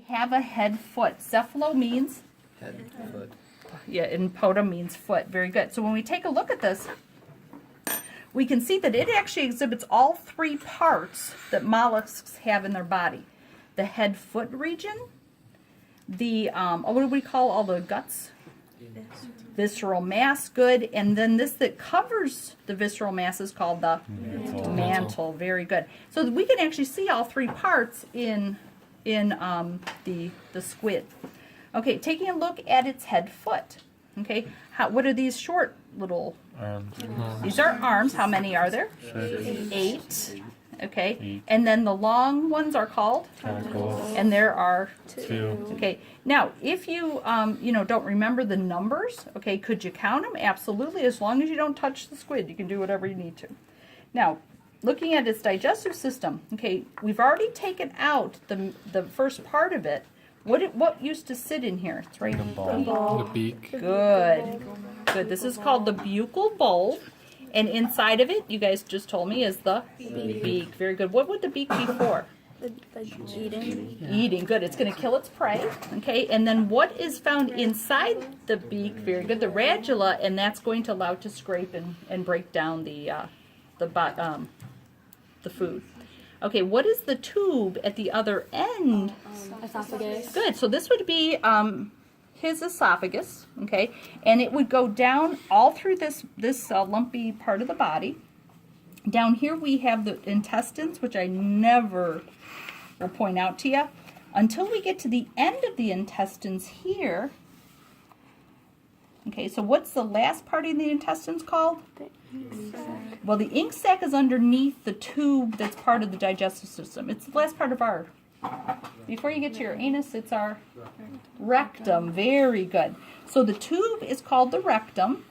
have a head foot. Cephalo means? Head, foot. Yeah, and poda means foot. Very good. So when we take a look at this, we can see that it actually exhibits all three parts that mollusks have in their body. The head-foot region, the, what do we call all the guts? Visceral mass, good. And then this that covers the visceral mass is called the mantle. Very good. So we can actually see all three parts in the squid. Okay, taking a look at its head foot. Okay, what are these short little Arms. These are arms. How many are there? 8. Okay, and then the long ones are called? Tentacles. And there are 2. Okay, now if you don't remember the numbers, okay, could you count them? Absolutely, as long as you don't touch the squid, you can do whatever you need to. Now, looking at its digestive system, okay, we've already taken out the first part of it. What used to sit in here? It's right. The beak. Good. Good. This is called the buccal bulb. And inside of it, you guys just told me, is the beak. Very good. What would the beak be for? Eating. Eating. Good. It's going to kill its prey. Okay. And then what is found inside the beak? Very good. The radula, and that's going to allow it to scrape and break down the food. Okay. What is the tube at the other end? Esophagus. Good. So this would be his esophagus, okay, and it would go down all through this lumpy part of the body. Down here we have the intestines, which I never will point out to you until we get to the end of the intestines here. Okay, so what's the last part of the intestines called? Well, the ink sac is underneath the tube that's part of the digestive system. It's the last part of our, before you get to your anus, it's our rectum. Very good. So the tube is called the rectum,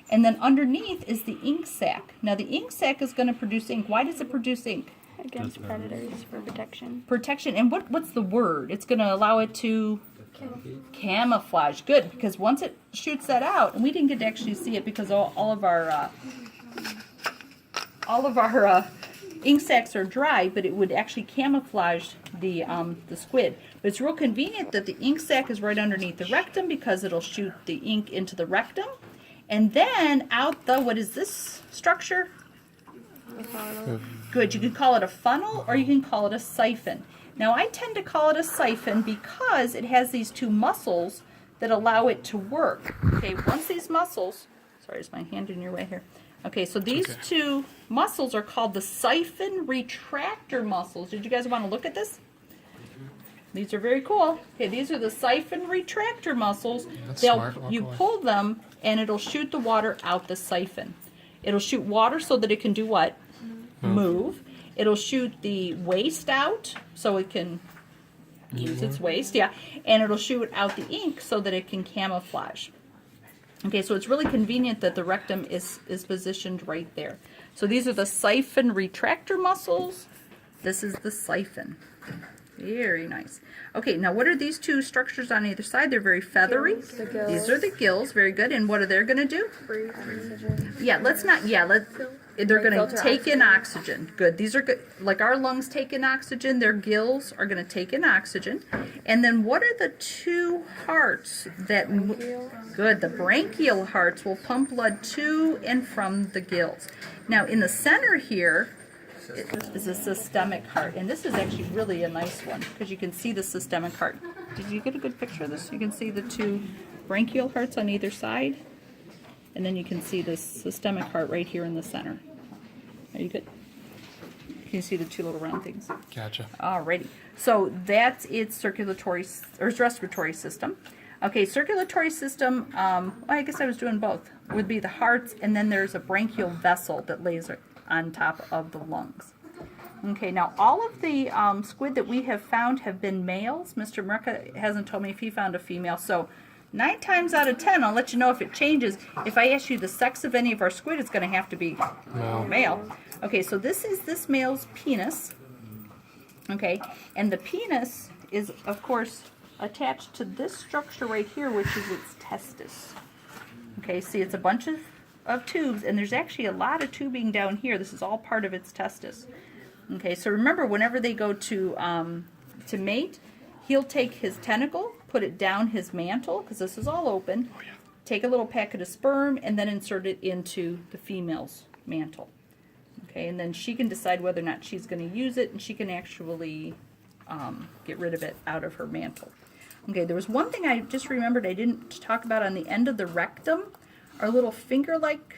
and then underneath is the ink sac. Now the ink sac is going to produce ink. Why does it produce ink? Against predators for protection. Protection. And what's the word? It's going to allow it to camouflage. Good, because once it shoots that out, and we didn't get to actually see it because all of our ink sacs are dry, but it would actually camouflage the squid. But it's real convenient that the ink sac is right underneath the rectum because it'll shoot the ink into the rectum. And then out the, what is this structure? Good, you can call it a funnel or you can call it a siphon. Now I tend to call it a siphon because it has these two muscles that allow it to work. Okay, once these muscles, sorry, is my hand in your way here? Okay, so these two muscles are called the siphon retractor muscles. Did you guys want to look at this? These are very cool. Okay, these are the siphon retractor muscles. You pull them and it'll shoot the water out the siphon. It'll shoot water so that it can do what? Move. It'll shoot the waste out so it can use its waste, yeah. And it'll shoot out the ink so that it can camouflage. Okay, so it's really convenient that the rectum is positioned right there. So these are the siphon retractor muscles. This is the siphon. Very nice. Okay, now what are these two structures on either side? They're very feathery. The gills. These are the gills. Very good. And what are they going to do? Breathe oxygen. Yeah, they're going to take in oxygen. Good. These are good. Like our lungs take in oxygen, their gills are going to take in oxygen. And then what are the two hearts that... Good. The branchial hearts will pump blood to and from the gills. Now, in the center here is a systemic heart. And this is actually really a nice one because you can see the systemic heart. Did you get a good picture of this? You can see the two branchial hearts on either side. And then you can see the systemic heart right here in the center. Are you good? Can you see the two little round things? Gotcha. Alrighty. So that's its circulatory or its respiratory system. Okay, circulatory system, well, I guess I was doing both, would be the hearts, and then there's a branchial vessel that lays on top of the lungs. Okay, now all of the squid that we have found have been males. Mr. Murka hasn't told me if he found a female, so 9 times out of 10, I'll let you know if it changes. If I ask you the sex of any of our squid, it's going to have to be male. Okay, so this is this male's penis. Okay, and the penis is, of course, attached to this structure right here, which is its testis. Okay, see, it's a bunch of tubes, and there's actually a lot of tubing down here. This is all part of its testis. Okay, so remember, whenever they go to mate, He'll take his tentacle, put it down his mantle, because this is all open, take a little packet of sperm, and then insert it into the female's mantle. Okay, and then she can decide whether or not she's going to use it, and she can actually get rid of it out of her mantle. Okay, there was one thing I just remembered I didn't talk about on the end of the rectum. Our little finger-like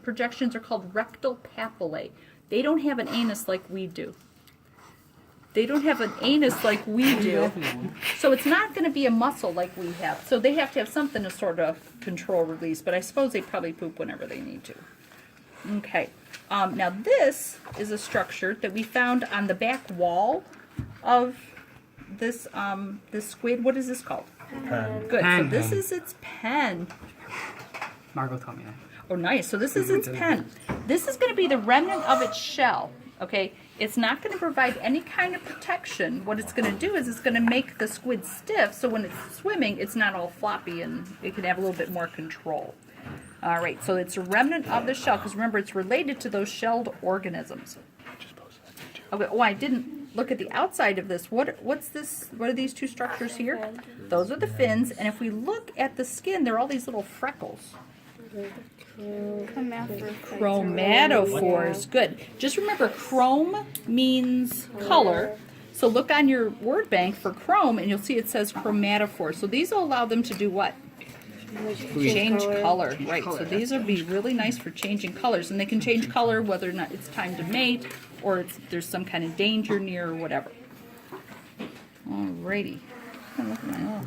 projections are called rectal papillae. They don't have an anus like we do. They don't have an anus like we do. So it's not going to be a muscle like we have. So they have to have something to sort of control release, but I suppose they probably poop whenever they need to. Okay. Now this is a structure that we found on the back wall of this this squid. What is this called? Pen. Good. Pen. So this is its pen. Margot taught me that. Oh, nice. So this is its pen. This is going to be the remnant of its shell. Okay. It's not going to provide any kind of protection. What it's going to do is it's going to make the squid stiff, so when it's swimming, it's not all floppy and it can have a little bit more control. All right, so it's a remnant of the shell, because remember, it's related to those shelled organisms. Okay, oh, I didn't look at the outside of this. What's this? What are these two structures here? Those are the fins, and if we look at the skin, there are all these little freckles. Chromatophores. Good. Just remember, chrome means color. So look on your word bank for chrome, and you'll see it says chromatophore. So these will allow them to do what? Change color. Right. So these will be really nice for changing colors, and they can change color whether or not it's time to mate, or there's some kind of danger near, or whatever. Alrighty. Oh, look at my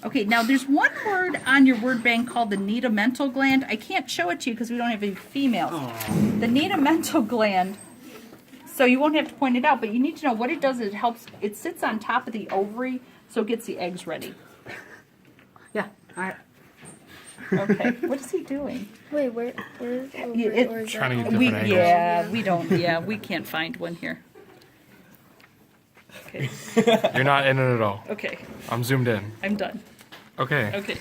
Okay, now there's one word on your word bank called the nidamental gland. I can't show it to you because we don't have any females. The nidamental gland, so you won't have to point it out, but you need to know what it does. It helps, it sits on top of the ovary, so it gets the eggs ready. Yeah. All right. Okay, what is he doing? Wait, where is It's Trying to get we, different angles. we can't find one here. Okay, You're not in it at all. okay, I'm zoomed in. I'm done. Okay. Okay.